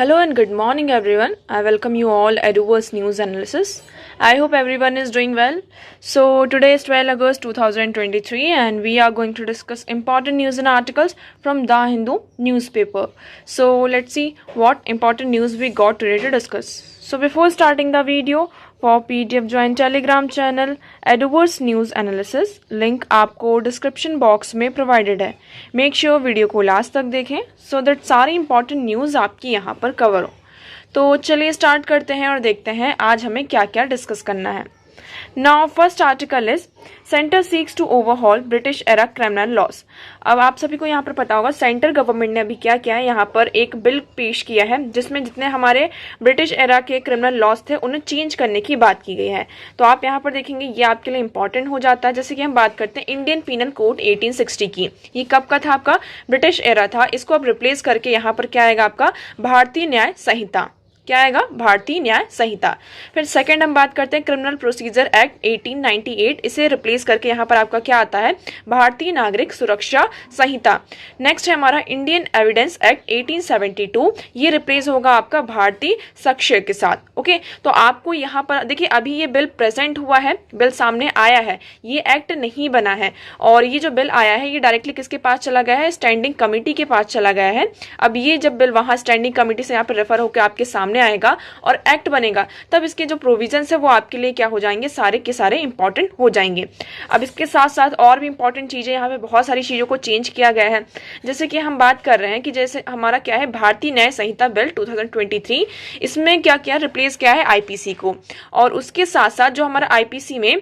Hello and good morning everyone. I welcome you all Eduverse News Analysis. I hope everyone is doing well. So today is 12 August 2023 and we are going to discuss important news and articles from The Hindu newspaper. So let's see what important news we got today to discuss. So before starting the video, for PDF join Telegram channel Eduverse News Analysis. Link आपको description box में provided है. Make sure video को last तक देखें so that सारी important news आपकी यहाँ पर कवर हो. तो चलिए स्टार्ट करते हैं और देखते हैं आज हमें क्या क्या डिस्कस करना है. Now first article is centre seeks to overhaul British era criminal laws. अब आप सभी को यहाँ पर पता होगा सेंट्रल गवर्नमेंट ने अभी क्या किया है, यहाँ पर एक बिल पेश किया है जिसमें जितने हमारे ब्रिटिश एरा के क्रिमिनल लॉस थे उन्हें चेंज करने की बात की गई है. तो आप यहाँ पर देखेंगे ये आपके लिए इंपॉर्टेंट हो जाता है. जैसे कि हम बात करते हैं इंडियन पीनल कोड 1860 की. ये कब का था? आपका ब्रिटिश एरा था. इसको अब रिप्लेस करके यहाँ पर क्या आएगा? आपका भारतीय न्याय संहिता. क्या आएगा? भारतीय न्याय संहिता. फिर सेकंड हम बात करते हैं क्रिमिनल प्रोसीजर एक्ट 1898. इसे रिप्लेस करके यहाँ पर आपका क्या आता है? भारतीय नागरिक सुरक्षा संहिता. नेक्स्ट है हमारा इंडियन एविडेंस एक्ट 1872. ये रिप्लेस होगा आपका भारतीय साक्ष्य के साथ. ओके, तो आपको यहाँ पर देखिए अभी ये बिल प्रेजेंट हुआ है, बिल सामने आया है, ये एक्ट नहीं बना है. और ये जो बिल आया है ये डायरेक्टली किसके पास चला गया है? स्टैंडिंग कमेटी के पास चला गया है. अब ये जब बिल वहां स्टैंडिंग कमेटी से यहाँ पर रेफर होकर आपके सामने आएगा और एक्ट बनेगा तब इसके जो प्रोविजंस है वो आपके लिए क्या हो जाएंगे? सारे के सारे इंपॉर्टेंट हो जाएंगे. अब इसके साथ साथ और भी इंपॉर्टेंट चीजें, यहाँ पे बहुत सारी चीजों को चेंज किया गया है. जैसे कि हम बात कर रहे हैं कि जैसे हमारा क्या है भारतीय न्याय संहिता बिल 2023, इसमें क्या किया? रिप्लेस किया है आईपीसी को. और उसके साथ साथ जो हमारा आईपीसी में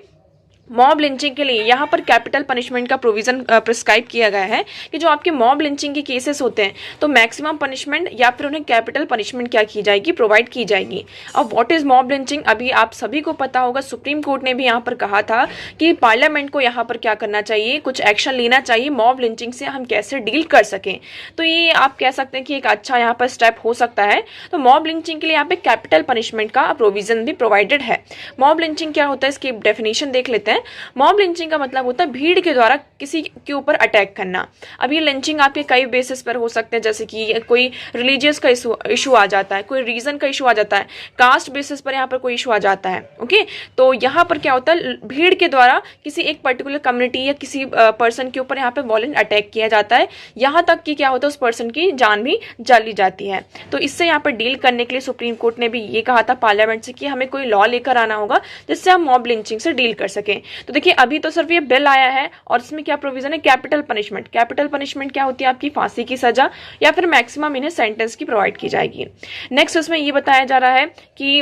मॉब लिंचिंग के लिए यहाँ पर कैपिटल पनिशमेंट का प्रोविजन प्रिस्क्राइब किया गया है कि जो आपके मॉब लिंचिंग के केसेस होते हैं तो मैक्सिमम पनिशमेंट या फिर उन्हें कैपिटल पनिशमेंट क्या की जाएगी? प्रोवाइड की जाएगी. अब व्हाट इज मॉब लिंचिंग? अभी आप सभी को पता होगा सुप्रीम कोर्ट ने भी यहाँ पर कहा था कि पार्लियामेंट को यहाँ पर क्या करना चाहिए? कुछ एक्शन लेना चाहिए मॉब लिंचिंग से हम कैसे डील कर सकें. तो ये आप कह सकते हैं कि एक अच्छा यहाँ पर स्टेप हो सकता है. तो मॉब लिंचिंग के लिए यहाँ पे कैपिटल पनिशमेंट का प्रोविजन भी प्रोवाइडेड है. मॉब लिंचिंग क्या होता है इसकी डेफिनेशन देख लेते हैं. मॉब लिंचिंग का मतलब होता है भीड़ के द्वारा किसी के ऊपर अटैक करना. अब ये लिंचिंग आपके कई बेसिस पर हो सकते हैं, जैसे कि कोई रिलीजियस का इशू आ जाता है, कोई रीजन का इशू आ जाता है, कास्ट बेसिस पर यहाँ पर कोई इशू आ जाता है. ओके, तो यहाँ पर क्या होता है? भीड़ के द्वारा किसी एक पर्टिकुलर कम्युनिटी या किसी पर्सन के ऊपर यहाँ पे वॉलेंट अटैक किया जाता है, यहाँ तक कि क्या होता है उस पर्सन की जान भी जा ली जाती है. तो इससे यहाँ पर डील करने के लिए सुप्रीम कोर्ट ने भी ये कहा था पार्लियामेंट से कि हमें कोई लॉ लेकर आना होगा जिससे हम मॉब लिंचिंग से डील कर सकें. तो देखिए अभी तो सिर्फ ये बिल आया है और इसमें क्या प्रोविजन है? Capital punishment. कैपिटल पनिशमेंट क्या होती है? आपकी फांसी की सजा या फिर मैक्सिमम इन्हें सेंटेंस की प्रोवाइड की जाएगी. नेक्स्ट उसमें ये बताया जा रहा है कि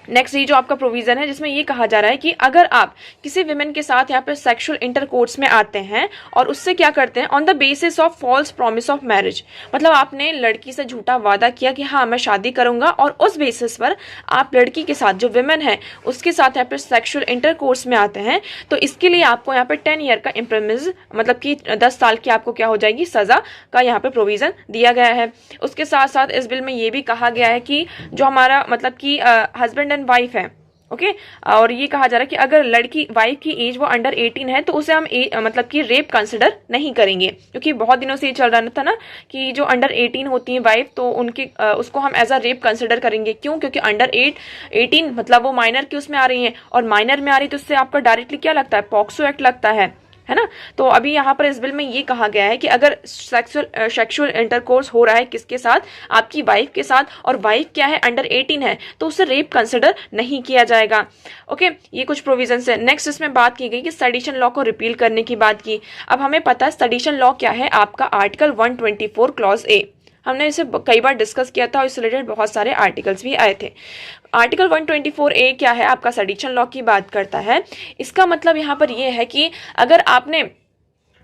नेक्स्ट ये जो आपका प्रोविजन है जिसमें ये कहा जा रहा है कि अगर आप किसी विमेन के साथ यहाँ पे सेक्सुअल इंटरकोर्स में आते हैं और उससे क्या करते हैं? On the basis of false promise of marriage. मतलब आपने लड़की से झूठा वादा किया कि हाँ मैं शादी करूंगा और उस बेसिस पर आप लड़की के साथ जो विमेन है उसके साथ यहाँ पे सेक्सुअल इंटरकोर्स में आते हैं तो इसके लिए आपको यहाँ पे 10 ईयर का इम्प्रिजन मतलब कि 10 साल की आपको क्या हो जाएगी? सजा का यहाँ पे प्रोविजन दिया गया है. उसके साथ साथ इस बिल में ये भी कहा गया है कि जो हमारा मतलब कि हस्बैंड एंड वाइफ है, ओके और ये कहा जा रहा है कि अगर लड़की वाइफ की एज वो अंडर 18 है तो उसे हम मतलब कि रेप कंसिडर नहीं करेंगे. क्योंकि बहुत दिनों से ये चल रहा था ना कि जो अंडर 18 होती है वाइफ तो उनकी उसको हम एज अ रेप कंसिडर करेंगे. क्यों? क्योंकि अंडर 18 मतलब वो माइनर की उसमें आ रही है और माइनर में आ रही है तो उससे आपका डायरेक्टली क्या लगता है? पॉक्सो एक्ट लगता है ना. तो अभी यहाँ पर इस बिल में ये कहा गया है कि अगर सेक्सुअल इंटरकोर्स हो रहा है किसके साथ? आपकी वाइफ के साथ, और वाइफ क्या है? अंडर 18 है, तो उसे रेप कंसिडर नहीं किया जाएगा. ओके, ये कुछ प्रोविजन है. नेक्स्ट इसमें बात की गई कि सेडिशन लॉ को रिपील करने की बात की. अब हमें पता है सेडिशन लॉ क्या है? आपका आर्टिकल 124 क्लॉज ए. हमने इसे कई बार डिस्कस किया था और इससे रिलेटेड बहुत सारे आर्टिकल्स भी आए थे. आर्टिकल 124 ए क्या है? आपका सेडिशन लॉ की बात करता है. इसका मतलब यहाँ पर यह है कि अगर आपने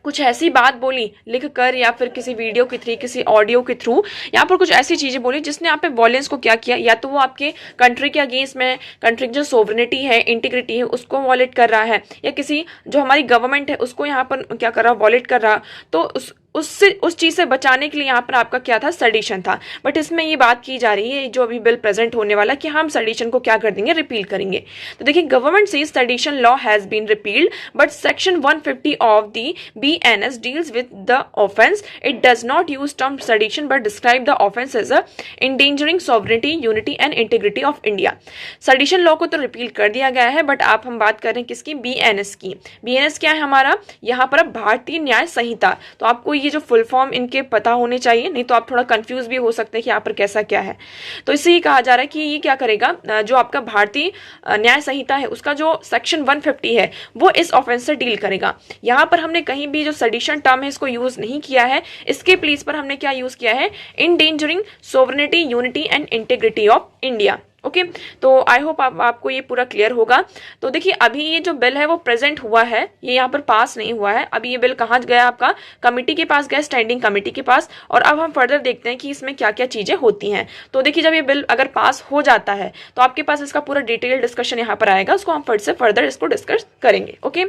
कुछ ऐसी बात बोली लिख कर या फिर किसी वीडियो के थ्रू, किसी ऑडियो के थ्रू यहाँ पर कुछ ऐसी चीजें बोली जिसने आप पे वॉयलेंस को क्या किया, या तो वो आपके कंट्री के अगेंस्ट में, कंट्री की जो सोवरेनिटी है, इंटीग्रिटी है उसको वॉलेट कर रहा है, या किसी जो हमारी गवर्नमेंट है उसको यहाँ पर क्या कर रहा है? वॉलेट कर रहा. तो उस चीज़ से बचाने के लिए यहाँ पर आपका क्या था, सेडिशन था। बट इसमें ये बात की जा रही है जो अभी बिल प्रेजेंट होने वाला कि हम सेडिशन को क्या कर देंगे, रिपील करेंगे। तो देखिए, government says sedition law has been repealed but section 150 of the BNS deals with the offence. It does not use term sedition but describe the offence as a endangering sovereignty, unity and integrity of India. Sedition law को तो repeal कर दिया गया है, but आप हम बात कर रहे हैं किसकी, BNS की। BNS क्या है हमारा, यहाँ पर भारतीय न्याय संहिता। तो आपको ये जो फुल फॉर्म इनके पता होने चाहिए, नहीं तो आप थोड़ा कंफ्यूज भी हो सकते हैं कि यहाँ पर कैसा क्या है। तो इससे ये कहा जा रहा है कि ये क्या करेगा, जो आपका भारतीय न्याय संहिता है उसका जो सेक्शन 150 है वो इस ऑफेंस से डील करेगा। यहाँ पर हमने कहीं भी जो सेडिशन टर्म है इसको यूज नहीं किया है, इसके प्लेस पर हमने क्या यूज किया है, endangering sovereignty, unity and integrity of India. Okay तो आई होप आपको ये पूरा क्लियर होगा। तो देखिए, अभी ये जो बिल है वो प्रेजेंट हुआ है, ये यहाँ पर पास नहीं हुआ है। अभी ये बिल कहाँ गया, आपका कमेटी के पास गया, स्टैंडिंग कमेटी के पास। और अब हम फर्दर देखते हैं कि इसमें क्या क्या चीजें होती हैं। तो देखिए, जब ये बिल अगर पास हो जाता है तो आपके पास इसका पूरा डिटेल डिस्कशन यहाँ पर आएगा, उसको हम फिर से फर्दर इसको डिस्कस करेंगे। Okay,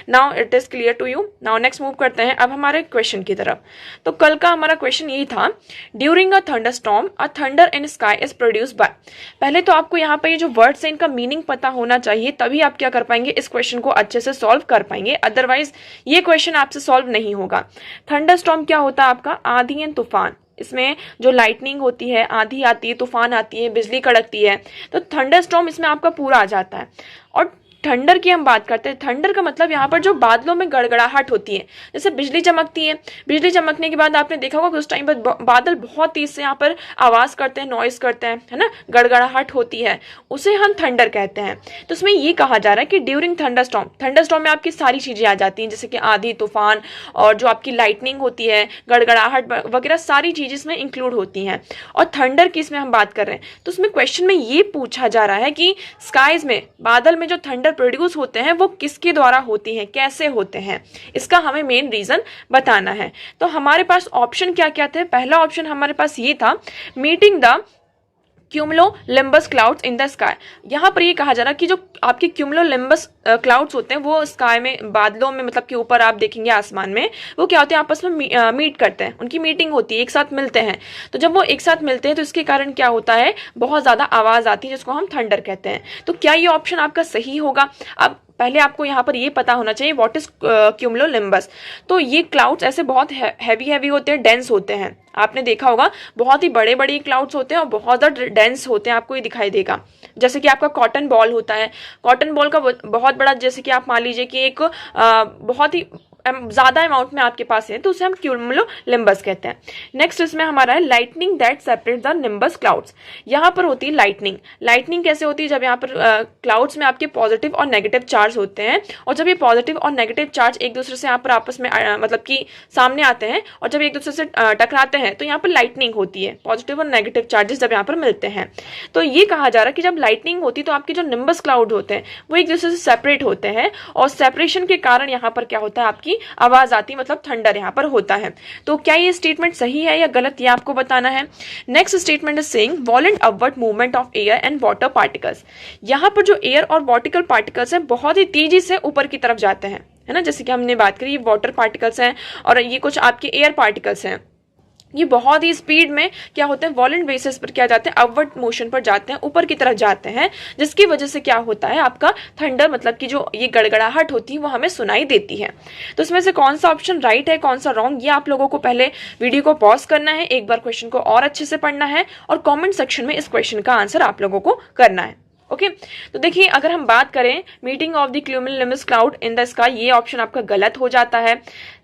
now it is clear to you. Now next move करते हैं अब हमारे क्वेश्चन की तरफ। तो कल का हमारा क्वेश्चन यही था, during a thunderstorm a thunder in sky is produced by. पहले तो आपको यहाँ पे ये जो वर्ड्स हैं इनका मीनिंग पता होना चाहिए, तभी आप क्या कर पाएंगे, इस क्वेश्चन को अच्छे से सॉल्व कर पाएंगे, अदरवाइज ये क्वेश्चन आपसे सॉल्व नहीं होगा। थंडरस्टॉर्म क्या होता है आपका, आंधी एंड तूफान। इसमें जो लाइटनिंग होती है, आंधी आती है, तूफान आती है, बिजली कड़कती है, तो थंडरस्टॉर्म इसमें आपका पूरा आ जाता है। और थंडर की हम बात करते हैं, थंडर का मतलब यहाँ पर जो बादलों में गड़गड़ाहट होती है, जैसे बिजली चमकती है, बिजली चमकने के बाद आपने देखा होगा कि उस टाइम पर बादल बहुत तेज से यहाँ पर आवाज करते हैं, नॉइस करते हैं, है ना, गड़गड़ाहट होती है, उसे हम थंडर कहते हैं। तो इसमें ये कहा जा रहा है कि ड्यूरिंग थंडरस्टॉर्म, थंडरस्टॉर्म में आपकी सारी चीजें आ जाती हैं, जैसे कि आंधी तूफान और जो आपकी लाइटनिंग होती है, गड़गड़ाहट वगैरह सारी चीजें इसमें इंक्लूड होती हैं। और थंडर की इसमें हम बात कर रहे हैं, तो उसमें क्वेश्चन में ये पूछा जा रहा है कि स्काइज में, बादल में जो थंडर प्रोड्यूस होते हैं वो किसके द्वारा होती हैं, कैसे होते हैं, इसका हमें मेन रीजन बताना है। तो हमारे पास ऑप्शन क्या क्या थे, पहला ऑप्शन हमारे पास ये था, meeting the cumulonimbus clouds in the sky. यहाँ पर ये कहा जा रहा है कि जो आपके क्यूमुलोनिम्बस क्लाउड्स होते हैं वो स्काई में, बादलों में, मतलब कि ऊपर आप देखेंगे आसमान में, वो क्या होते हैं, आपस में मीट करते हैं, उनकी मीटिंग होती है, एक साथ मिलते हैं। तो जब वो एक साथ मिलते हैं तो इसके कारण क्या होता है, बहुत ज्यादा आवाज आती है, जिसको हम थंडर कहते हैं। तो क्या ये ऑप्शन आपका सही होगा? अब पहले आपको यहाँ पर ये पता होना चाहिए व्हाट इज क्यूमुलोनिम्बस। तो ये क्लाउड्स ऐसे बहुत हैवी होते हैं, डेंस होते हैं। आपने देखा होगा बहुत ही बड़े बड़े क्लाउड्स होते हैं और बहुत ज़्यादा डेंस होते हैं, आपको ये दिखाई देगा। जैसे कि आपका कॉटन बॉल होता है, कॉटन बॉल का बहुत बड़ा, जैसे कि आप मान लीजिए कि एक बहुत ही ज्यादा अमाउंट में आपके पास है, तो उसे हम क्यूमुलोनिम्बस कहते हैं। नेक्स्ट इसमें हमारा है lightning that separate the nimbus clouds. यहाँ पर होती है लाइटनिंग। लाइटनिंग कैसे होती है, जब यहाँ पर क्लाउड्स में आपके पॉजिटिव और नेगेटिव चार्ज होते हैं, और जब ये पॉजिटिव और नेगेटिव चार्ज एक दूसरे से यहाँ पर आपस में मतलब कि सामने आते हैं, और जब एक दूसरे से टकराते हैं, तो यहाँ पर लाइटनिंग होती है। पॉजिटिव और नेगेटिव चार्जेस जब यहाँ पर मिलते हैं, तो ये कहा जा रहा है कि जब लाइटनिंग होती है तो आपके जो निम्बस क्लाउड होते हैं वो एक दूसरे से सेपरेट होते हैं, और सेपरेशन के कारण यहाँ पर क्या होता है, आपकी आवाज आती, मतलब थंडर यहाँ पर होता है। तो क्या ये स्टेटमेंट सही है या गलत, ये आपको बताना है। Next statement is saying वॉलेंट upward movement of air and water particles. यहाँ पर जो एयर और वाटर पार्टिकल्स हैं बहुत ही तेजी से ऊपर की तरफ जाते हैं, है ना, जैसे कि हमने बात करी, ये वाटर पार्टिकल्स हैं और ये कुछ आपके एयर पार्टिकल्स हैं। ये बहुत ही स्पीड में क्या होते हैं, वॉलेंट बेसिस पर क्या जाते हैं, अपवर्ड मोशन पर जाते हैं, ऊपर की तरफ जाते हैं, जिसकी वजह से क्या होता है, आपका थंडर, मतलब कि जो ये गड़गड़ाहट होती है वो हमें सुनाई देती है। तो इसमें से कौन सा ऑप्शन राइट है, कौन सा रॉन्ग, ये आप लोगों को पहले वीडियो को पॉज करना है, एक बार क्वेश्चन को और अच्छे से पढ़ना है, और कॉमेंट सेक्शन में इस क्वेश्चन का आंसर आप लोगों को करना है। ओके तो देखिए, अगर हम बात करें meeting of the cumulonimbus cloud in the sky, ये ऑप्शन आपका गलत हो जाता है।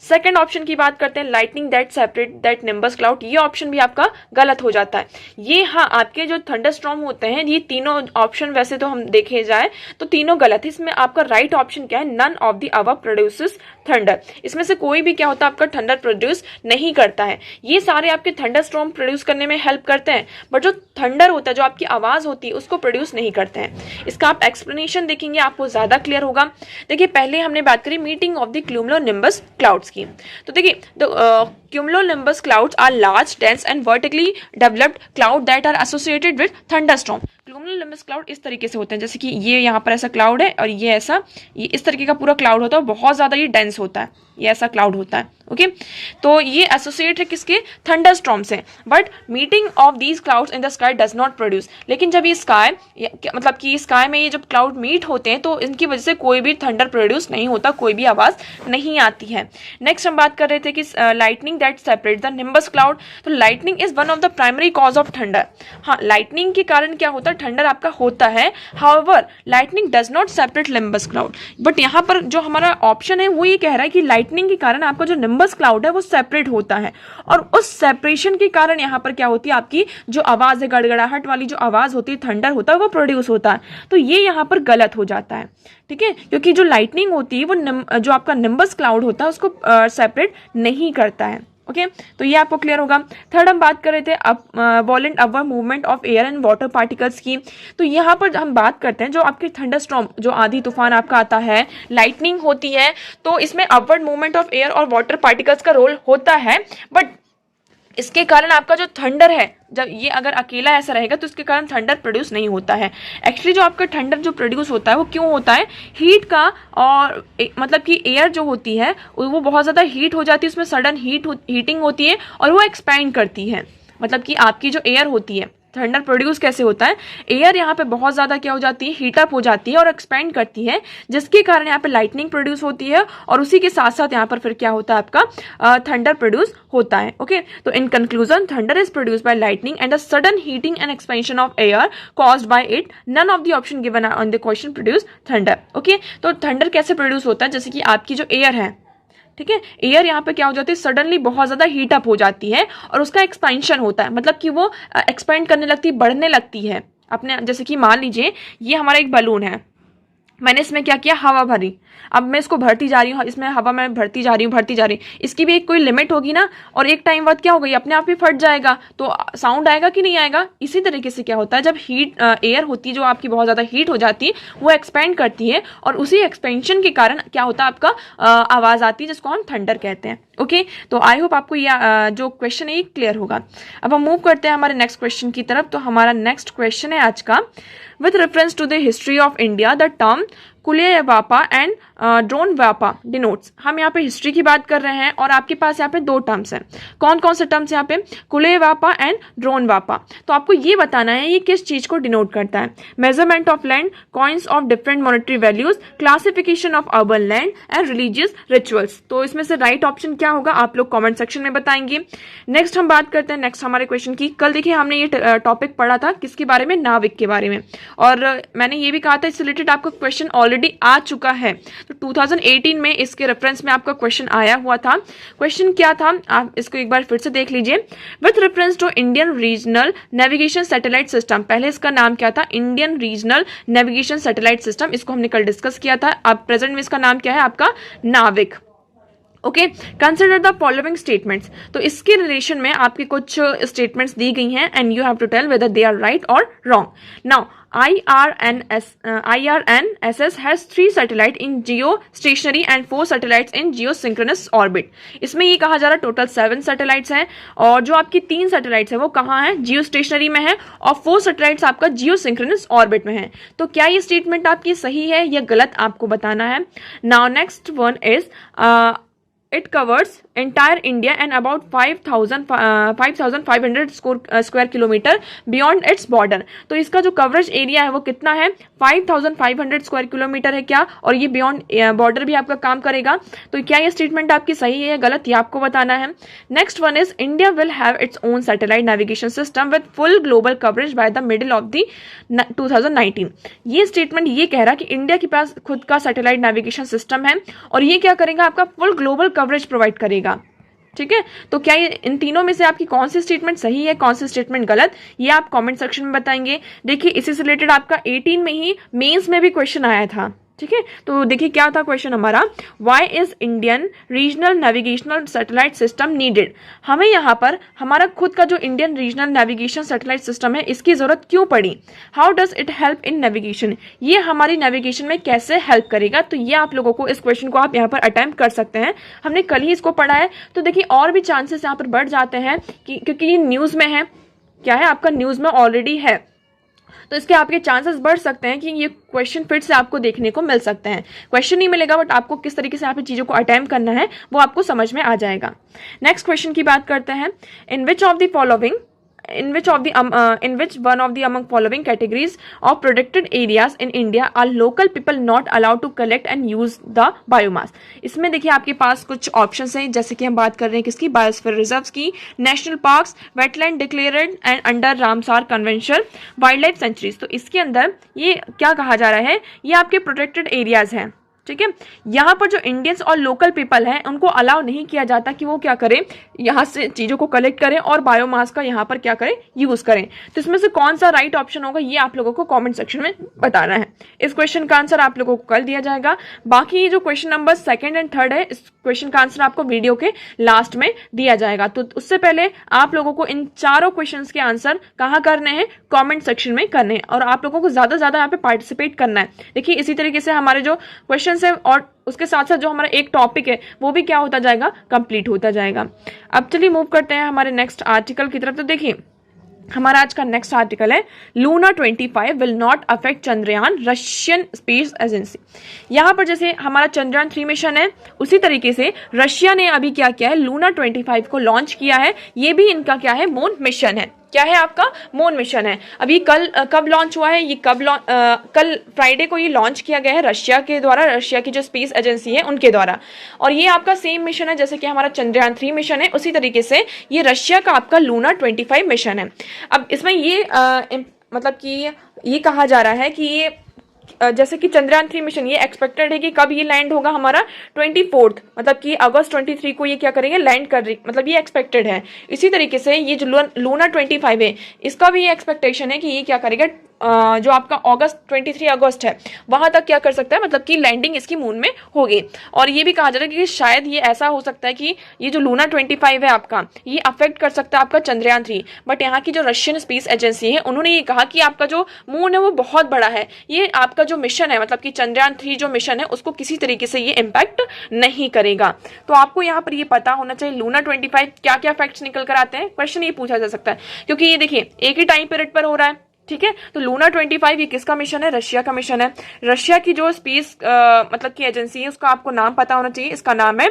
सेकंड ऑप्शन की बात करते हैं, lightning that separate that nimbus cloud, ये ऑप्शन भी आपका गलत हो जाता है। ये हाँ, आपके जो थंडरस्टॉर्म होते हैं, ये तीनों ऑप्शन वैसे तो हम देखे जाए तो तीनों गलत है। इसमें आपका राइट ऑप्शन क्या है, none of the above produces thunder. इसमें से कोई भी क्या होता है, आपका थंडर प्रोड्यूस नहीं करता है। ये सारे आपके थंडरस्टॉर्म प्रोड्यूस करने में हेल्प करते हैं, बट जो थंडर होता है, जो आपकी आवाज होती है, उसको प्रोड्यूस नहीं करते हैं। इसका आप एक्सप्लेनेशन देखेंगे आपको ज्यादा क्लियर होगा। देखिए, पहले हमने बात करी meeting of the cumulonimbus clouds की। तो देखिए, cumulonimbus clouds are large, dense and vertically developed cloud that are associated with thunderstorm. Cumulonimbus cloud इस तरीके से होते हैं, जैसे कि ये यहाँ पर ऐसा क्लाउड है और ये ऐसा, ये इस तरीके का पूरा क्लाउड होता है, बहुत ज्यादा ये डेंस होता है, ये ऐसा क्लाउड होता है। ओके तो ये एसोसिएट है किसके, थंडरस्टॉर्म से। But meeting of these clouds in the sky does not produce, लेकिन जब ये स्काई मतलब कि स्काई में ये जब क्लाउड मीट होते हैं तो इनकी वजह से कोई भी थंडर प्रोड्यूस नहीं होता, कोई भी आवाज नहीं आती है। नेक्स्ट हम बात कर रहे थे कि lightning that separate the nimbus cloud, तो lightning is one of the primary cause of thunder. हाँ, लाइटनिंग के कारण क्या होता है, थंडर आपका होता है। However lightning does not separate nimbus cloud, but यहाँ पर जो हमारा ऑप्शन है वो ये कह रहा है कि लाइटनिंग के कारण आपका जो निम्बस क्लाउड है वो सेपरेट होता है, और उस सेपरेशन के कारण यहाँ पर क्या होती है, आपकी जो आवाज है, गड़गड़ाहट वाली जो आवाज होती है, थंडर होता है, वो प्रोड्यूस होता है। तो ये यहाँ पर गलत हो जाता है, ठीक है, क्योंकि जो लाइटनिंग होती है वो जो आपका निम्बस क्लाउड होता है उसको सेपरेट नहीं करता है। ओके तो ये आपको क्लियर होगा। थर्ड हम बात कर रहे थे वॉलेंट upward movement of air and water particles की, तो यहाँ पर हम बात करते हैं जो आपके थंडरस्टॉर्म, जो आंधी तूफान आपका आता है, लाइटनिंग होती है, तो इसमें अपवर्ड मूवमेंट ऑफ एयर और वाटर पार्टिकल्स का रोल होता है। बट इसके कारण आपका जो थंडर है, जब ये अगर अकेला ऐसा रहेगा तो इसके कारण थंडर प्रोड्यूस नहीं होता है। एक्चुअली जो आपका थंडर जो प्रोड्यूस होता है वो क्यों होता है, हीट का, और मतलब कि एयर जो होती है वो बहुत ज़्यादा हीट हो जाती है, उसमें सडन हीटिंग होती है और वो एक्सपैंड करती है। मतलब कि आपकी जो एयर होती है, थंडर प्रोड्यूस कैसे होता है, एयर यहाँ पे बहुत ज़्यादा क्या हो जाती है, हीटअप हो जाती है और एक्सपेंड करती है, जिसके कारण यहाँ पे लाइटनिंग प्रोड्यूस होती है, और उसी के साथ साथ यहाँ पर फिर क्या होता है, आपका थंडर प्रोड्यूस होता है। ओके तो in conclusion thunder is produce by lightning and the sudden heating and expansion of air caused by it, none of the option given on the question produce thunder. Okay तो thunder कैसे produce होता है, जैसे कि आपकी जो air है, ठीक है, एयर यहाँ पे क्या हो जाती है, सडनली बहुत ज़्यादा हीट अप हो जाती है और उसका एक्सपेंशन होता है, मतलब कि वो एक्सपेंड करने लगती है, बढ़ने लगती है अपने। जैसे कि मान लीजिए ये हमारा एक बलून है, मैंने इसमें क्या किया, हवा भरी, अब मैं इसको भरती जा रही हूँ, इसमें हवा मैं भरती जा रही हूँ, इसकी भी एक कोई लिमिट होगी ना, और एक टाइम बाद क्या होगी, अपने आप ही फट जाएगा, तो साउंड आएगा कि नहीं आएगा। इसी तरीके से क्या होता है, जब हीट एयर होती है जो आपकी बहुत ज़्यादा हीट हो जाती है, वो एक्सपेंड करती है और उसी एक्सपेंशन के कारण क्या होता है, आपका आवाज़ आती है, जिसको हम थंडर कहते हैं। ओके तो आई होप आपको यह जो क्वेश्चन है ये क्लियर होगा। अब हम मूव करते हैं हमारे नेक्स्ट क्वेश्चन की तरफ। तो हमारा नेक्स्ट क्वेश्चन है आज का, with reference to the history of India the term kulyavapa and dronavapa denotes. हम यहाँ पे हिस्ट्री की बात कर रहे हैं और आपके पास यहाँ पे दो टर्म्स हैं। कौन कौन से टर्म्स यहाँ पे, कुले वापा एंड ड्रोन वापा। तो आपको ये बताना है ये किस चीज को डिनोट करता है। Measurement of land, coins of different monetary values, classification of urban land and religious rituals. तो इसमें से राइट ऑप्शन क्या होगा आप लोग कॉमेंट सेक्शन में बताएंगे। नेक्स्ट हम बात करते हैं नेक्स्ट हमारे क्वेश्चन की। कल देखिए हमने ये टॉपिक पढ़ा था किसके बारे में, नाविक के बारे में, और मैंने ये भी कहा था इससे रिलेटेड आपका क्वेश्चन ऑलरेडी आ चुका है। तो 2018 में इसके रेफरेंस में आपका क्वेश्चन आया हुआ था। क्वेश्चन क्या था, आप इसको एक बार फिर से देख लीजिए। With reference to Indian regional navigation satellite system, पहले इसका नाम क्या था, Indian regional navigation satellite system, इसको हमने कल डिस्कस किया था। अब प्रेजेंट में इसका नाम क्या है, आपका नाविक। Okay consider the following statements. तो इसके रिलेशन में आपकी कुछ स्टेटमेंट्स दी गई हैं and you have to tell whether they are right और wrong. Now IRNSS has 3 satellite in geostationary and 4 satellites in geosynchronous orbit। इसमें ये कहा जा रहा है टोटल 7 सैटेलाइट्स हैं, और जो आपकी 3 सैटेलाइट्स हैं वो कहाँ हैं, जियोस्टेशनरी में है, और 4 सैटेलाइट्स आपका जियोसिंक्रोनस ऑर्बिट में है। तो क्या ये स्टेटमेंट आपकी सही है या गलत, आपको बताना है। Now next one is it covers entire India and about 5,500 square kilometer beyond its border। तो इसका जो कवरेज एरिया है वो कितना है, 5,500 स्क्वायर किलोमीटर है क्या, और ये बियॉन्ड बॉर्डर भी आपका काम करेगा। तो क्या ये स्टेटमेंट आपकी सही है या गलत, ये आपको बताना है। Next one is India will have its own satellite navigation system with full global coverage by the middle of the 2019। ये स्टेटमेंट ये कह रहा है कि इंडिया के पास खुद का सैटेलाइट नेविगेशन सिस्टम है और ये क्या करेगा, आपका फुल ग्लोबल कवरेज प्रोवाइड करेगा। ठीक है, तो क्या ये इन तीनों में से आपकी कौन सी स्टेटमेंट सही है, कौन सी स्टेटमेंट गलत, ये आप कमेंट सेक्शन में बताएंगे। देखिए इसी से रिलेटेड आपका 18 में ही मेंस में भी क्वेश्चन आया था। ठीक है, तो देखिए क्या था क्वेश्चन हमारा, why is Indian regional navigational satellite system needed. हमें यहाँ पर हमारा खुद का जो Indian regional navigation satellite system है इसकी जरूरत क्यों पड़ी। How does it help in navigation, ये हमारी नेविगेशन में कैसे हेल्प करेगा। तो ये आप लोगों को इस क्वेश्चन को आप यहाँ पर अटेम्प्ट कर सकते हैं, हमने कल ही इसको पढ़ा है। तो देखिए और भी चांसेस यहाँ पर बढ़ जाते हैं कि क्योंकि ये न्यूज़ में है, क्या है आपका न्यूज़ में ऑलरेडी है, तो इसके आपके चांसेस बढ़ सकते हैं कि ये क्वेश्चन फिर से आपको देखने को मिल सकते हैं। क्वेश्चन नहीं मिलेगा बट आपको किस तरीके से यहाँ पे चीज़ों को अटेम्प्ट करना है वो आपको समझ में आ जाएगा। नेक्स्ट क्वेश्चन की बात करते हैं। इन विच one of the among following categories of protected areas in India are local people not allowed to collect and use the biomass? इसमें देखिए आपके पास कुछ ऑप्शंस हैं, जैसे कि हम बात कर रहे हैं किसकी, बायोस्फीयर रिजर्व्स की, national parks, wetland declared and under Ramsar convention, wild life sanctuaries. तो इसके अंदर ये क्या कहा जा रहा है, ये आपके प्रोटेक्टेड एरियाज हैं, ठीक है। यहाँ पर जो इंडियंस और लोकल पीपल हैं उनको अलाउ नहीं किया जाता कि वो क्या करें, यहाँ से चीज़ों को कलेक्ट करें और बायोमास का यहाँ पर क्या करें, यूज़ करें। तो इसमें से कौन सा राइट ऑप्शन होगा ये आप लोगों को कमेंट सेक्शन में बताना है। इस क्वेश्चन का आंसर आप लोगों को कल दिया जाएगा। बाकी ये जो क्वेश्चन नंबर 2 एंड 3 है, इस क्वेश्चन का आंसर आपको वीडियो के लास्ट में दिया जाएगा। तो उससे पहले आप लोगों को इन चारों क्वेश्चन के आंसर कहाँ करने हैं, कॉमेंट सेक्शन में करने हैं और आप लोगों को ज़्यादा से ज़्यादा यहाँ पे पार्टिसिपेट करना है। देखिए इसी तरीके से हमारे जो क्वेश्चन है और उसके साथ साथ जो हमारा एक टॉपिक है वो भी क्या होता जाएगा, कंप्लीट होता जाएगा। अब चलिए मूव करते हैं हमारे नेक्स्ट आर्टिकल की तरफ। तो देखिए हमारा आज का नेक्स्ट आर्टिकल है, Luna 25 will not affect Chandrayaan, Russian space agency. यहाँ पर जैसे हमारा चंद्रयान 3 मिशन है उसी तरीके से रशिया ने अभी क्या किया है, लूना 25 को लॉन्च किया है। ये भी इनका क्या है, मून मिशन है। क्या है आपका, मून मिशन है। अभी कब लॉन्च हुआ है, ये कल फ्राइडे को ये लॉन्च किया गया है रशिया के द्वारा, रशिया की जो स्पेस एजेंसी है उनके द्वारा। और ये आपका सेम मिशन है जैसे कि हमारा चंद्रयान 3 मिशन है, उसी तरीके से ये रशिया का आपका लूना 25 मिशन है। अब इसमें ये मतलब कि ये कहा जा रहा है कि ये जैसे कि चंद्रयान 3 मिशन ये एक्सपेक्टेड है कि कब ये लैंड होगा, हमारा 24 मतलब कि अगस्त 23 को ये क्या करेंगे, लैंड कर रही, मतलब ये एक्सपेक्टेड है। इसी तरीके से ये जो लूना 25 है इसका भी ये एक्सपेक्टेशन है कि ये क्या करेगा, जो आपका 23 अगस्त है वहां तक क्या कर सकता है, मतलब कि लैंडिंग इसकी मून में होगी। और ये भी कहा जा रहा है कि शायद ये ऐसा हो सकता है कि ये जो लूना 25 है आपका ये अफेक्ट कर सकता है आपका चंद्रयान 3। बट यहाँ की जो रशियन स्पेस एजेंसी है उन्होंने ये कहा कि आपका जो मून है वो बहुत बड़ा है, ये आपका जो मिशन है मतलब कि चंद्रयान 3 जो मिशन है उसको किसी तरीके से ये इम्पैक्ट नहीं करेगा। तो आपको यहाँ पर ये पता होना चाहिए लूना 25 क्या क्या फैक्ट्स निकल कर आते हैं, क्वेश्चन ये पूछा जा सकता है क्योंकि ये देखिए एक ही टाइम पीरियड पर हो रहा है, ठीक है। तो लूना 25 ये किसका मिशन है, रशिया का मिशन है। रशिया की जो स्पेस मतलब की एजेंसी है उसका आपको नाम पता होना चाहिए, इसका नाम है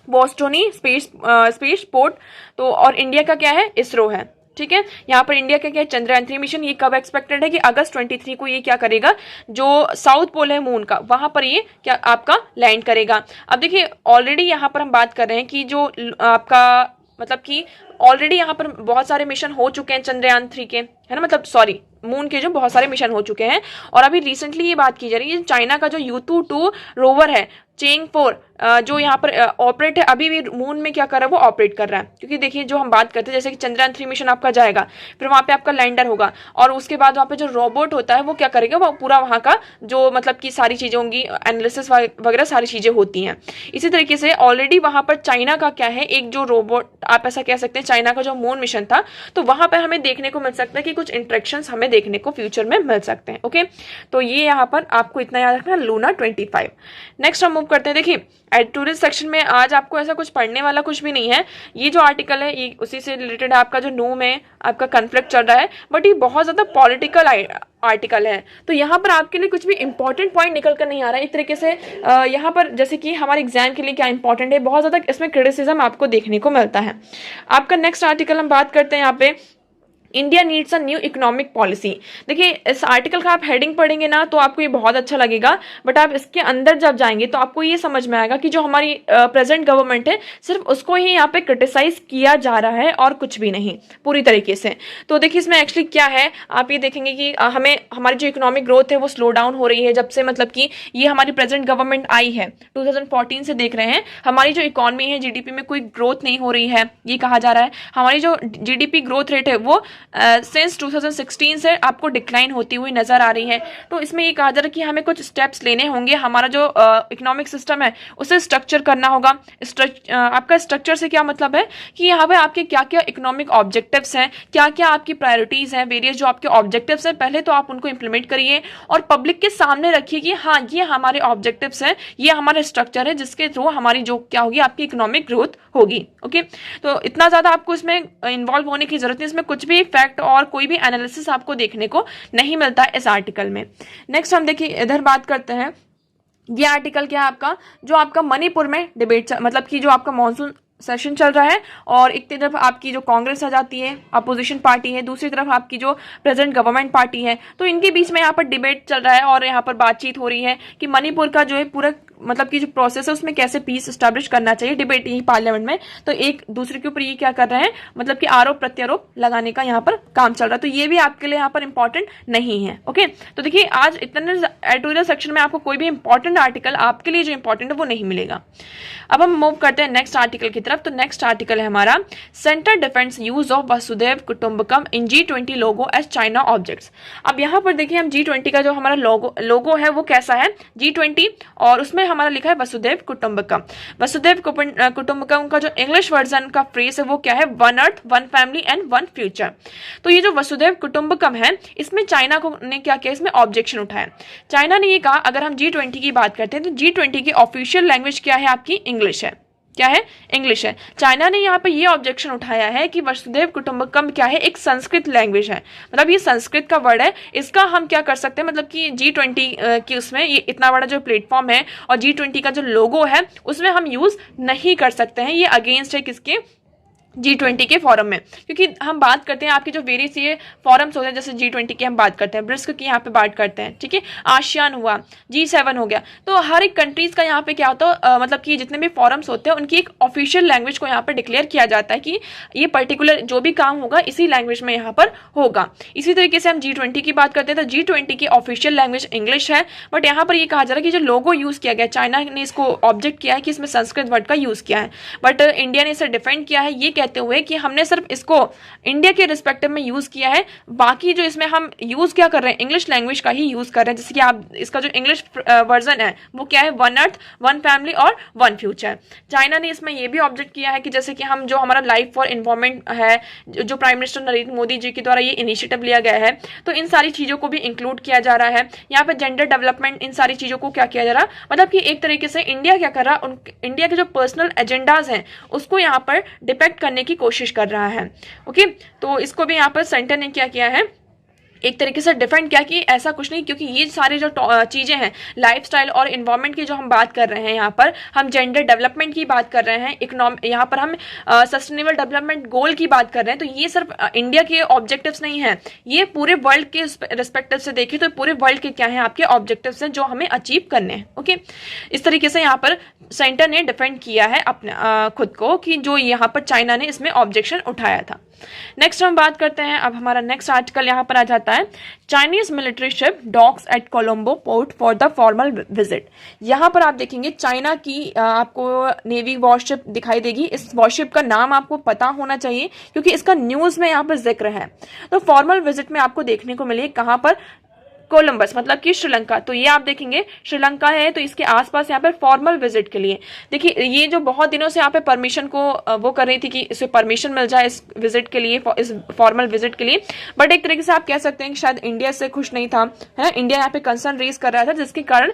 वोस्टोनी स्पेस पोर्ट। तो और इंडिया का क्या है, इसरो है, ठीक है। यहाँ पर इंडिया का क्या है, चंद्रयान 3 मिशन। ये कब एक्सपेक्टेड है कि अगस्त 23 को ये क्या करेगा, जो साउथ पोल है मून का वहां पर ये क्या आपका लैंड करेगा। अब देखिए ऑलरेडी यहाँ पर हम बात कर रहे हैं कि जो आपका मतलब कि ऑलरेडी यहाँ पर बहुत सारे मिशन हो चुके हैं चंद्रयान 3 के, है ना, मतलब सॉरी मून के जो बहुत सारे मिशन हो चुके हैं। और अभी रिसेंटली ये बात की जा रही है चाइना का जो Yutu-2 रोवर है, चेंग 4 जो यहाँ पर ऑपरेट है, अभी भी मून में क्या कर रहा है, वो ऑपरेट कर रहा है। क्योंकि देखिए जो हम बात करते हैं जैसे कि चंद्रयान 3 मिशन आपका जाएगा, फिर वहाँ पे आपका लैंडर होगा और उसके बाद वहाँ पे जो रोबोट होता है वो क्या करेगा, वो पूरा वहाँ का जो मतलब कि सारी चीज़ें होंगी, एनालिसिस वगैरह सारी चीज़ें होती हैं। इसी तरीके से ऑलरेडी वहाँ पर चाइना का क्या है, एक जो रोबोट आप ऐसा कह सकते हैं, चाइना का जो मून मिशन था, तो वहाँ पर हमें देखने को मिल सकता है कि कुछ इंट्रैक्शंस हमें देखने को फ्यूचर में मिल सकते हैं। ओके, तो ये यहाँ पर आपको इतना याद रखना, लूना 25। नेक्स्ट हम मूव करते हैं। देखिए टूरिस्ट सेक्शन में आज आपको ऐसा कुछ पढ़ने वाला कुछ भी नहीं है। ये जो आर्टिकल है ये उसी से रिलेटेड है, आपका जो नो में आपका कन्फ्लिक्ट चल रहा है, बट ये बहुत ज़्यादा पॉलिटिकल आर्टिकल है। तो यहाँ पर आपके लिए कुछ भी इंपॉर्टेंट पॉइंट निकल कर नहीं आ रहा है। एक तरीके से यहाँ पर जैसे कि हमारे एग्जाम के लिए क्या इंपॉर्टेंट है, बहुत ज़्यादा इसमें क्रिटिसिज्म आपको देखने को मिलता है। आपका नेक्स्ट आर्टिकल हम बात करते हैं यहाँ पे, India needs a new economic policy. देखिए इस आर्टिकल का आप हेडिंग पढ़ेंगे ना तो आपको ये बहुत अच्छा लगेगा, बट आप इसके अंदर जब जाएंगे तो आपको ये समझ में आएगा कि जो हमारी प्रेजेंट गवर्नमेंट है सिर्फ उसको ही यहाँ पे क्रिटिसाइज किया जा रहा है और कुछ भी नहीं पूरी तरीके से। तो देखिए इसमें एक्चुअली क्या है, आप ये देखेंगे कि हमें हमारी जो इकोनॉमिक ग्रोथ है वो स्लो डाउन हो रही है जब से मतलब कि ये हमारी प्रेजेंट गवर्नमेंट आई है। 2014 से देख रहे हैं हमारी जो इकोनॉमी है, जीडीपी में कोई ग्रोथ नहीं हो रही है, ये कहा जा रहा है। हमारी जो जीडीपी ग्रोथ रेट है वो सिंस 2016 से आपको डिक्लाइन होती हुई नजर आ रही है। तो इसमें ये कहा जा रहा है कि हमें कुछ स्टेप्स लेने होंगे, हमारा जो इकोनॉमिक सिस्टम है उसे स्ट्रक्चर करना होगा। आपका स्ट्रक्चर से क्या मतलब है कि यहाँ पे आपके क्या क्या इकोनॉमिक ऑब्जेक्टिव्स हैं, क्या क्या आपकी प्रायोरिटीज हैं, वेरियस जो आपके ऑब्जेक्टिव्स हैं, पहले तो आप उनको इंप्लीमेंट करिए और पब्लिक के सामने रखिए कि हाँ ये हमारे ऑब्जेक्टिव्स हैं, ये हमारा स्ट्रक्चर है जिसके थ्रू हमारी जो क्या होगी आपकी इकोनॉमिक ग्रोथ होगी। ओके, तो इतना ज्यादा आपको इसमें इन्वॉल्व होने की जरूरत नहीं, इसमें कुछ भी फैक्ट और कोई भी एनालिसिस आपको देखने को नहीं मिलता है इस आर्टिकल में। नेक्स्ट हम देखिए इधर बात करते हैं, ये आर्टिकल क्या है आपका, जो आपका मणिपुर में डिबेट मतलब कि जो आपका मॉनसून सेशन चल रहा है और एक तरफ आपकी जो कांग्रेस आ जाती है, अपोजिशन पार्टी है, दूसरी तरफ आपकी जो प्रेजेंट गवर्नमेंट पार्टी है, तो इनके बीच में यहाँ पर डिबेट चल रहा है और यहाँ पर बातचीत हो रही है कि मणिपुर का जो है पूरा मतलब कि जो प्रोसेस है उसमें कैसे पीस एस्टैब्लिश करना चाहिए, डिबेट यही पार्लियामेंट में। तो एक दूसरे के ऊपर ये क्या कर रहे हैं, मतलब कि आरोप प्रत्यारोप लगाने का यहाँ पर काम चल रहा है। तो ये भी आपके लिए यहाँ पर इंपॉर्टेंट नहीं है। ओके, तो देखिए आज इतने एडिटोरियल सेक्शन में आपको कोई भी इंपॉर्टेंट आर्टिकल आपके लिए जो इंपॉर्टेंट है वो नहीं मिलेगा। अब हम मूव करते हैं नेक्स्ट आर्टिकल की तरफ। तो नेक्स्ट आर्टिकल है हमारा, सेंटर डिफेंस यूज ऑफ वसुधैव कुटुंबकम इन G20 लोगो एज चाइना ऑब्जेक्ट्स। अब यहाँ पर देखिए हम G20 का जो हमारा लोगो है वो कैसा है, G20, और उसमें हमारा लिखा है वसुधैव कुटुंबकम। वसुधैव कुटुंबकम का जो इंग्लिश वर्जन का फ्रेज है वो क्या है, one earth, one family and one future. तो ये जो वसुधैव कुटुंबकम है इसमें चाइना को ने क्या किया, इसमें ऑब्जेक्शन उठाया। चाइना ने ये कहा, अगर हम G20 की बात करते हैं तो G20 की ऑफिशियल लैंग्वेज क्या है आपकी, इंग्लिश है। क्या है, इंग्लिश है। चाइना ने यहाँ पे ये ऑब्जेक्शन उठाया है कि वसुधैव कुटुंबकम क्या है, एक संस्कृत लैंग्वेज है, मतलब ये संस्कृत का वर्ड है, इसका हम क्या कर सकते हैं, मतलब कि G20 की उसमें ये इतना बड़ा जो प्लेटफॉर्म है और G20 का जो लोगो है उसमें हम यूज नहीं कर सकते हैं। ये अगेंस्ट है किसके, G20 के फॉरम में, क्योंकि हम बात करते हैं आपके जो वेरियस ये फॉरम्स होते हैं, जैसे G20 की हम बात करते हैं, ब्रिक्स की यहाँ पे बात करते हैं, ठीक है, आसियान हुआ, G7 हो गया। तो हर एक कंट्रीज का यहाँ पे क्या होता है, मतलब कि जितने भी फॉरम्स होते हैं उनकी एक ऑफिशियल लैंग्वेज को यहाँ पर डिक्लेयर किया जाता है कि ये पर्टिकुलर जो भी काम होगा इसी लैंग्वेज में यहाँ पर होगा। इसी तरीके से हम G20 की बात करते हैं तो G20 की ऑफिशियल लैंग्वेज इंग्लिश है, बट यहाँ पर ये कहा जा रहा है कि जो लोगो यूज किया गया, चाइना ने इसको ऑब्जेक्ट किया है कि इसमें संस्कृत वर्ड का यूज किया है, बट इंडिया ने इसे डिफेंड किया है ये कहते हुए कि हमने सिर्फ इसको इंडिया के रिस्पेक्टिव में यूज किया है, बाकी जो इसमें हम यूज क्या कर रहे हैं, इंग्लिश लैंग्वेज का ही यूज कर रहे हैं। जैसे कि आप इसका जो इंग्लिश वर्जन है वो क्या है, वन अर्थ, वन फैमिली और वन फ्यूचर। चाइना ने इसमें यह भी ऑब्जेक्ट किया है कि जैसे कि हम जो हमारा लाइफ फॉर एनवायरमेंट है, जो प्राइम मिनिस्टर नरेंद्र मोदी जी के द्वारा ये इनिशिएटिव लिया गया है, तो इन सारी चीजों को भी इंक्लूड किया जा रहा है यहाँ पे, जेंडर डेवलपमेंट, इन सारी चीजों को क्या किया जा रहा, मतलब कि एक तरीके से इंडिया क्या कर रहा, इंडिया के जो पर्सनल एजेंडाज हैं उसको यहाँ पर डिपेक्ट करने की कोशिश कर रहा है। ओके, तो इसको भी यहाँ पर सेंटर ने क्या किया है, एक तरीके से डिफेंड किया कि ऐसा कुछ नहीं, क्योंकि ये सारी जो चीजें हैं, लाइफस्टाइल और इन्वायरमेंट की जो हम बात कर रहे हैं, यहाँ पर हम जेंडर डेवलपमेंट की बात कर रहे हैं, यहाँ पर हम सस्टेनेबल डेवलपमेंट गोल की बात कर रहे हैं, तो ये सिर्फ इंडिया के ऑब्जेक्टिव्स नहीं है, ये पूरे वर्ल्ड के रिस्पेक्टिव से देखें तो पूरे वर्ल्ड के क्या है आपके ऑब्जेक्टिव्स हैं जो हमें अचीव करने हैं। ओके, इस तरीके से यहाँ पर सेंटर ने डिफेंड किया है अपने खुद को कि जो यहाँ पर चाइना ने इसमें ऑब्जेक्शन उठाया था। नेक्स्ट हम बात करते हैं, अब हमारा नेक्स्ट आर्टिकल यहाँ पर आ जाता है, Chinese military ship docks at Colombo port for the formal visit. यहाँ पर आप देखेंगे चाइना की आपको नेवी वॉरशिप दिखाई देगी। इस वॉरशिप का नाम आपको पता होना चाहिए क्योंकि इसका न्यूज में यहाँ पर जिक्र है। तो फॉर्मल विजिट में आपको देखने को मिले कहाँ पर, कोलंबस, मतलब कि श्रीलंका। तो ये आप देखेंगे श्रीलंका है, तो इसके आसपास यहाँ पर फॉर्मल विजिट के लिए देखिए, ये जो बहुत दिनों से यहाँ पे परमिशन को वो कर रही थी कि इसे परमिशन मिल जाए इस विजिट के लिए, इस फॉर्मल विजिट के लिए, बट एक तरीके से आप कह सकते हैं कि शायद इंडिया से खुश नहीं था, है, इंडिया यहाँ पे कंसर्न रेज कर रहा था, जिसके कारण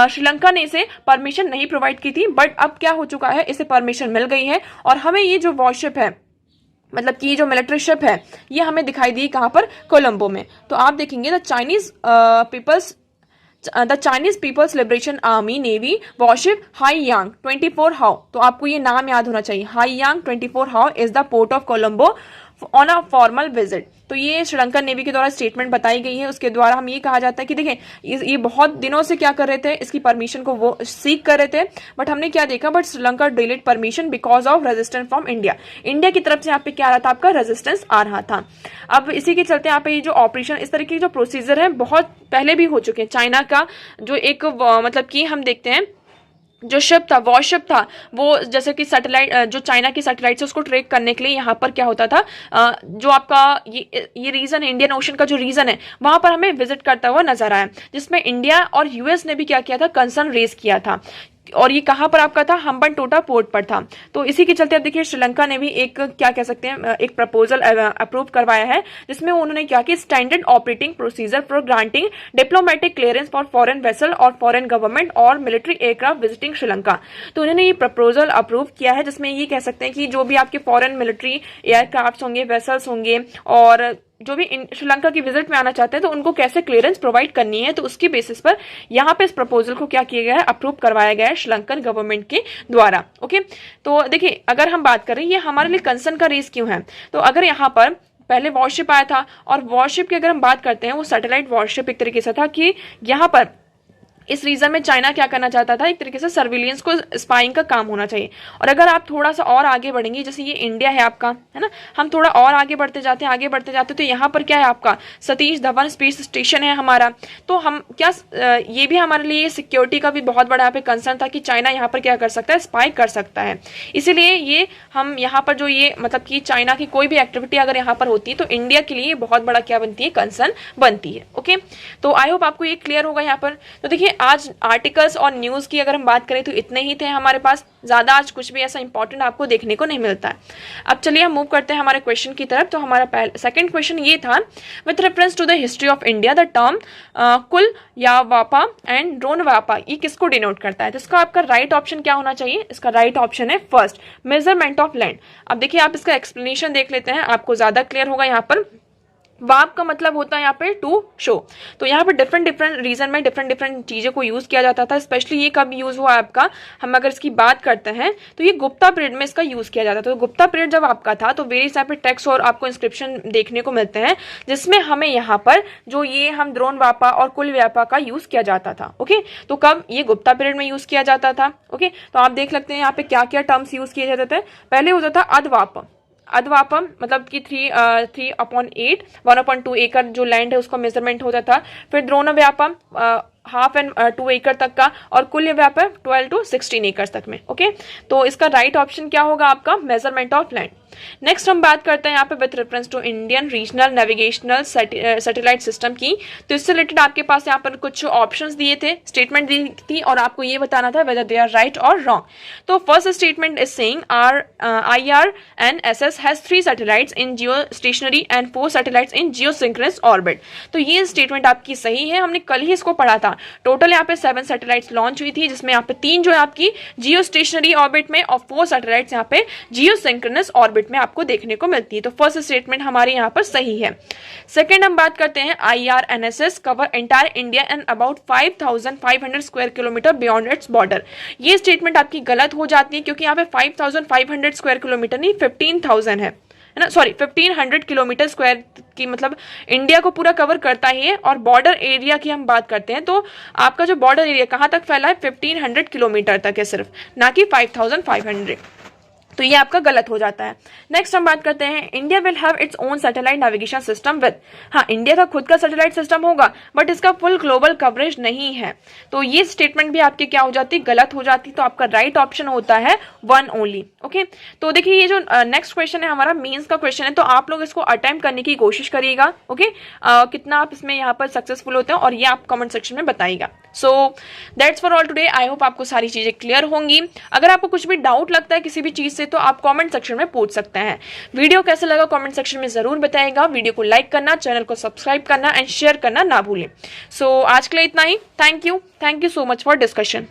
श्रीलंका ने इसे परमिशन नहीं प्रोवाइड की थी। बट अब क्या हो चुका है, इसे परमिशन मिल गई है और हमें ये जो वॉरशिप है, मतलब कि जो मिलिट्री शिप है, ये हमें दिखाई दी कहां पर, कोलंबो में। तो आप देखेंगे the Chinese people's liberation army navy warship Haiyang 24 Hao. तो आपको ये नाम याद होना चाहिए, Haiyang 24 Hao is the port of Colombo on a formal visit. तो ये श्रीलंका नेवी के द्वारा स्टेटमेंट बताई गई है। उसके द्वारा हम ये कहा जाता है कि देखिए ये बहुत दिनों से क्या कर रहे थे, इसकी परमिशन को वो सीख कर रहे थे, बट हमने क्या देखा, but Sri Lanka delayed permission because of resistance from India. India की तरफ से यहाँ पे क्या आ रहा था, आपका रेजिस्टेंस आ रहा था। अब इसी के चलते यहाँ पे ये जो ऑपरेशन, इस तरीके के जो प्रोसीजर है बहुत पहले भी हो चुके हैं। चाइना का जो एक मतलब कि हम देखते हैं जो शिप था, वॉरशिप था, वो जैसे कि सैटेलाइट, जो चाइना की सैटेलाइट से उसको ट्रैक करने के लिए यहाँ पर क्या होता था, जो आपका ये रीजन है, इंडियन ओशन का जो रीजन है, वहां पर हमें विजिट करता हुआ नजर आया, जिसमें इंडिया और यूएस ने भी क्या किया था, कंसर्न रेज किया था। और ये कहां पर आपका था, हम्बनटोटा पोर्ट पर था। तो इसी के चलते अब देखिए श्रीलंका ने भी एक क्या कह सकते हैं, एक प्रपोजल अप्रूव करवाया है, जिसमें उन्होंने क्या कि standard operating procedure for granting diplomatic clearance for foreign vessel और फॉरेन गवर्नमेंट और मिलिट्री एयरक्राफ्ट विजिटिंग श्रीलंका। तो उन्होंने ये प्रपोजल अप्रूव किया है, जिसमें ये कह सकते हैं कि जो भी आपके फॉरेन मिलिट्री एयरक्राफ्ट होंगे, वेसल्स होंगे और जो भी श्रीलंका की विजिट में आना चाहते हैं तो उनको कैसे क्लियरेंस प्रोवाइड करनी है, तो उसकी बेसिस पर यहाँ पे इस प्रपोजल को क्या किया गया है, अप्रूव करवाया गया है श्रीलंकन गवर्नमेंट के द्वारा। ओके, तो देखिए अगर हम बात करें ये हमारे लिए कंसर्न का रेस क्यों है, तो अगर यहाँ पर पहले वॉरशिप आया था और वॉरशिप की अगर हम बात करते हैं वो सैटेलाइट वॉरशिप एक तरीके से था कि यहाँ पर इस रीजन में चाइना क्या करना चाहता था, एक तरीके से सर्विलियंस को स्पाइंग का काम होना चाहिए। और अगर आप थोड़ा सा और आगे बढ़ेंगे, जैसे ये इंडिया है आपका, है ना, हम थोड़ा और आगे बढ़ते जाते तो यहाँ पर क्या है आपका सतीश धवन स्पेस स्टेशन है हमारा। तो हम क्या ये भी हमारे लिए सिक्योरिटी का भी बहुत बड़ा यहाँ पे कंसर्न था कि चाइना यहाँ पर क्या कर सकता है, स्पाई कर सकता है। इसीलिए ये हम यहाँ पर जो ये मतलब कि चाइना की कोई भी एक्टिविटी अगर यहाँ पर होती है तो इंडिया के लिए बहुत बड़ा क्या बनती है, कंसर्न बनती है। ओके, तो आई होप आपको ये क्लियर होगा यहाँ पर। तो देखिए आज आर्टिकल्स और न्यूज़ की अगर हम बात करें तो इतने ही थे हमारे पास, ज़्यादा आज कुछ भी ऐसा इंपॉर्टेंट आपको देखने को नहीं मिलता है। अब चलिए हम मूव करते हैं हमारे क्वेश्चन की तरफ। तो हमारा सेकंड क्वेश्चन ये था, with reference to the history of India the term कुल या वापा एंड ड्रोन वापा ये किसको डिनोट करता है। तो इसका आपका राइट ऑप्शन क्या होना चाहिए, इसका राइट ऑप्शन है फर्स्ट, मेजरमेंट ऑफ लैंड। अब देखिए आप इसका एक्सप्लेनेशन देख लेते हैं, आपको ज़्यादा क्लियर होगा। यहाँ पर वाप का मतलब होता है यहाँ पे टू शो। तो यहाँ पे डिफरेंट रीजन में डिफरेंट चीज़ों को यूज़ किया जाता था। स्पेशली ये कब यूज़ हुआ आपका, हम अगर इसकी बात करते हैं तो ये गुप्ता पीरियड में इसका यूज़ किया जाता था। तो गुप्ता पीरियड जब आपका था तो वेरियस यहाँ पे टेक्स्ट और आपको इंस्क्रिप्शन देखने को मिलते हैं जिसमें हमें यहाँ पर जो ये हम द्रोण वापा और कुल व्यापा का यूज़ किया जाता था। ओके, तो कब, ये गुप्ता पीरियड में यूज़ किया जाता था। ओके, तो आप देख सकते हैं यहाँ पे क्या क्या टर्म्स यूज़ किए जाते थे। पहले होता था अधवापम, अधवापम मतलब कि 3/8 1/2 एकड़ जो लैंड है उसका मेजरमेंट होता था। फिर द्रोण व्यापम 1/2 and 2 एकड़ तक का, और कुल व्यापम 12 to 16 एकड़ तक में। ओके, तो इसका राइट ऑप्शन क्या होगा आपका, मेजरमेंट ऑफ लैंड। नेक्स्ट हम बात करते हैं यहाँ पे with reference to Indian regional navigational satellite system की। तो इससे रिलेटेड आपके पास यहाँ पर कुछ ऑप्शंस दिए थे, स्टेटमेंट दी थी और आपको ये बताना था वेदर दे आर राइट और रॉन्ग। तो first statement is saying IRNSS has 3 satellites in Jio stationery and 4 satellites in Jio synchronous orbit. तो ये स्टेटमेंट आपकी सही है, हमने कल ही इसको पढ़ा था। टोटल यहाँ पे 7 सैटेलाइट्स लॉन्च हुई थी जिसमें यहाँ पे 3 जो है आपकी जियो स्टेशनरी ऑर्बिट में और 4 सैटेलाइट्स यहाँ पे जियो सिंक्रोनस ऑर्बिट में आपको देखने को मिलती है। तो फर्स्ट स्टेटमेंट हमारे यहाँ पर सही है। सेकंड हम बात करते हैं IRNSS cover entire India and about 5500 square kilometre beyond its border. ये स्टेटमेंट आपकी गलत हो जाती है क्योंकि यहाँ पे 5500 स्क्वायर किलोमीटर नहीं 15,000 है ना, सॉरी 1500 किलोमीटर स्क्वायर की मतलब इंडिया को पूरा कवर करता ही है। और बॉर्डर एरिया की हम बात करते हैं तो आपका जो बॉर्डर एरिया कहाँ तक फैला है, 1500 किलोमीटर तक है सिर्फ, ना कि 5500। तो ये आपका गलत हो जाता है। नेक्स्ट हम बात करते हैं, India will have its own satellite navigation system with, हाँ इंडिया का खुद का सैटेलाइट सिस्टम होगा बट इसका फुल ग्लोबल कवरेज नहीं है। तो ये स्टेटमेंट भी आपकी क्या हो जाती, गलत हो जाती। तो आपका राइट ऑप्शन होता है 1 ओनली। ओके, तो देखिए ये जो नेक्स्ट क्वेश्चन है हमारा मेंस का क्वेश्चन है, तो आप लोग इसको अटेम्प्ट करने की कोशिश करिएगा। ओके, कितना आप इसमें यहाँ पर सक्सेसफुल होते हैं और ये आप कमेंट सेक्शन में बताइएगा। So that's for all today. I hope आपको सारी चीजें क्लियर होंगी। अगर आपको कुछ भी डाउट लगता है किसी भी चीज से तो आप कमेंट सेक्शन में पूछ सकते हैं। वीडियो कैसे लगा कमेंट सेक्शन में जरूर बताइएगा। वीडियो को लाइक करना, चैनल को सब्सक्राइब करना एंड शेयर करना ना भूलें। सो आज के लिए इतना ही। Thank you so much for discussion.